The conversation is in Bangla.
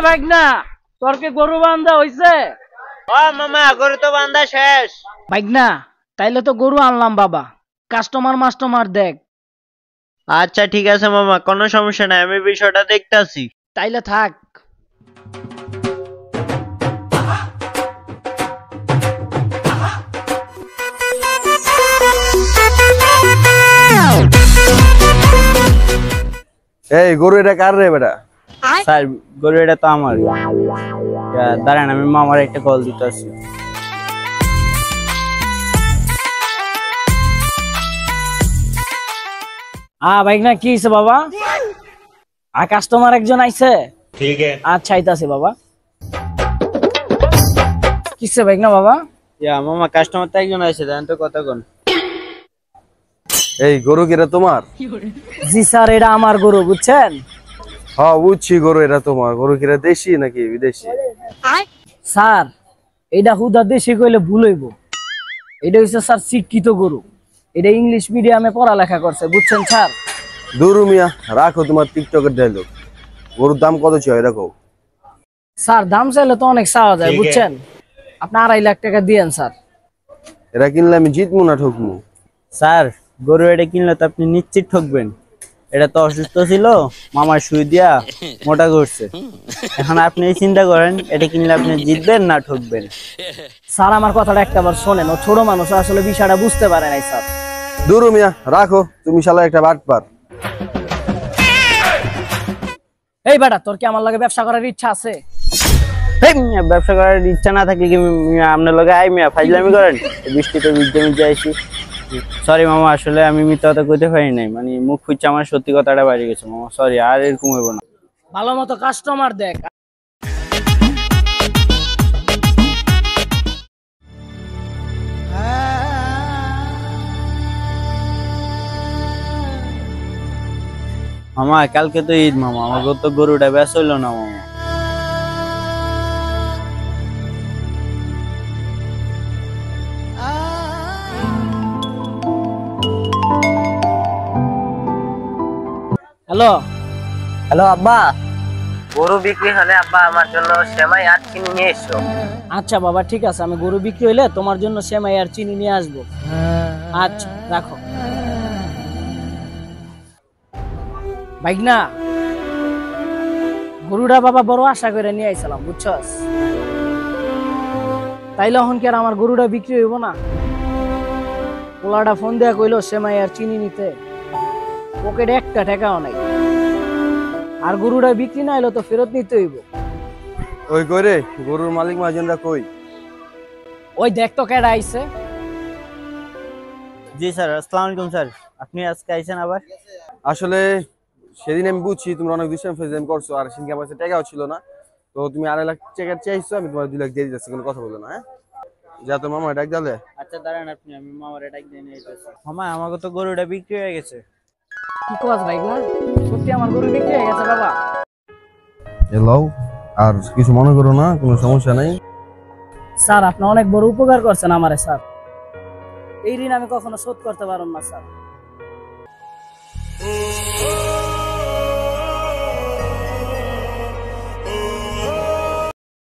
ভাগনা, তোর কি গরু বান্ধা হইছে? মামা গরু তো বান্ধা শেষ। ভাগনা, তাইলে তো গরু আনলাম বাবা, কাস্টমার মাস্টমার দেখ। আচ্ছা ঠিক আছে মামা, কোনো সমস্যা নাই, আমি বিষয়টা দেখতাছি। তাইলে থাক। এই গরু এটা কার রে বেটা? স্যার গরু এটা তো আমার। দাঁড়ান আমি মামার একটা কল দিতে আসি। ভাগনা কি হইছে বাবা? কাস্টমার একজন আইছে। ঠিক আছে, আচ্ছা আইতাছে বাবা। কিসে ভাগনা বাবা? মামা কাস্টমার তো একজন আছে, দেন তো কথা কোন। এই গরু কি এটা তোমার? জি স্যার, এটা আমার গরু, বুঝছেন? হ্যাঁ বুঝছি, গরু এটা তোমার। গরু কি এটা দেশি নাকি বিদেশি? স্যার এটা হুদা দেশি কইলে ভুল হইব। এটা হইছে স্যার শিক্ষিত গরু, এটা ইংলিশ মিডিয়ামে পড়ালেখা করছে, বুঝছেন স্যার? দুরু মিয়া, রাখো তোমার টিকটকের ডায়লগ। গরুর দাম কত চাই রাখো। স্যার দাম চাইলে তো অনেক চাওয়া যায়, বুঝছেন? আপনি 2.5 লাখ টাকা দিয়েন স্যার। এটা কিনলে আমি জিতমু না ঠকমু? স্যার গরু এটা কিনলে তো আপনি নিশ্চিত ঠকবেন। এটা তো অসুস্থ ছিল, মামার সুই দিয়া মোটা করছে। এখন আপনি চিন্তা করেন এটা কিনলে আপনি জিতবেন না ঠকবেন। স্যার আমার কথাটা একটাবার শোনেন, ও ছোট মানুষ, আসলে বিষয়টা বুঝতে পারে নাই স্যার। দুরু মিয়া রাখো, তুমি শালা একটা বাটপার। এই বেটা, তোর কি আমার লগে ব্যবসা করার ইচ্ছা আছে? ব্যবসা করার ইচ্ছা না থাকলে কি আপনার লগে আই মিয়া ফাইজলামি করেন? বৃষ্টিতে ভিজতে ভিজতে আইছি। সরি মামা, আসলে আমি মিথ্যা কথা কইতে পারি নাই, মানে মুখ ফুটছে আমার, সত্যি কথাটা বাইরে গেছে মামা, সরি। আর এরকম হইব না। ভালো মতো কাস্টমার দেখ। মামা কালকে তো ঈদ মামা, আমাকে তো গরুটা বেশ হইলো না মামা। হ্যালো হ্যালো আব্বা, গরু বিক্রি হলে আব্বা আমার জন্য সেমাই আর চিনি নিয়ে এসো। আচ্ছা বাবা ঠিক আছে, আমি গরু বিক্রি হইলে তোমার জন্য সেমাই আর চিনি নিয়ে আসবো। আচ্ছা রাখো। ভাগনা, গরুটা বাবা বড় আশা করে নিয়ে আইছিলাম, বুঝছস? তাইলে এখন কি আর আমার গরুটা বিক্রি হইব না? পোলাটা ফোন দেয়া কইলো সেমাই আর চিনি নিতে, পকেটে একটা টাকাও নাই। আর গরুটা বিক্রি না হইলো তো ফেরত নিতে হইব। ওই করে গরুর মালিক মহাজনরা কই? ওই দেখ তো কেডা আইছে। জি স্যার, আসসালামু আলাইকুম স্যার, আপনি আজকে আইছেন আবার? আসলে সেদিন আমি বুঝছি তোমরা অনেক দুষ্টামি ফেজলামি করছো, আর সেদিন আমার কাছে টাকাও ছিল না। তো তুমি 2.5 লাখ টাকা চাইছো, আমি তোমার 2 লাখ দিয়ে দিতেছি, কোনো কথা বলো না। হ্যাঁ যা, তো মামা ডাক দালে। আচ্ছা দাঁড়ান আপনি, আমি মামার ডাক দিয়ে নিয়ে যাচ্ছি। মামা আমাকে তো গরুটা বিক্রি হয়ে গেছে। কি কস ভাইগনা? সত্যি আমার গরু বিক্রি হয়ে গেছে বাবা? এলাও, আর কিছু মনে করো না, কোনো সমস্যা নাই। স্যার আপনি অনেক বড় উপকার করছেন আমারে স্যার, এই ঋণ আমি কখনো শোধ করতে পারব না স্যার।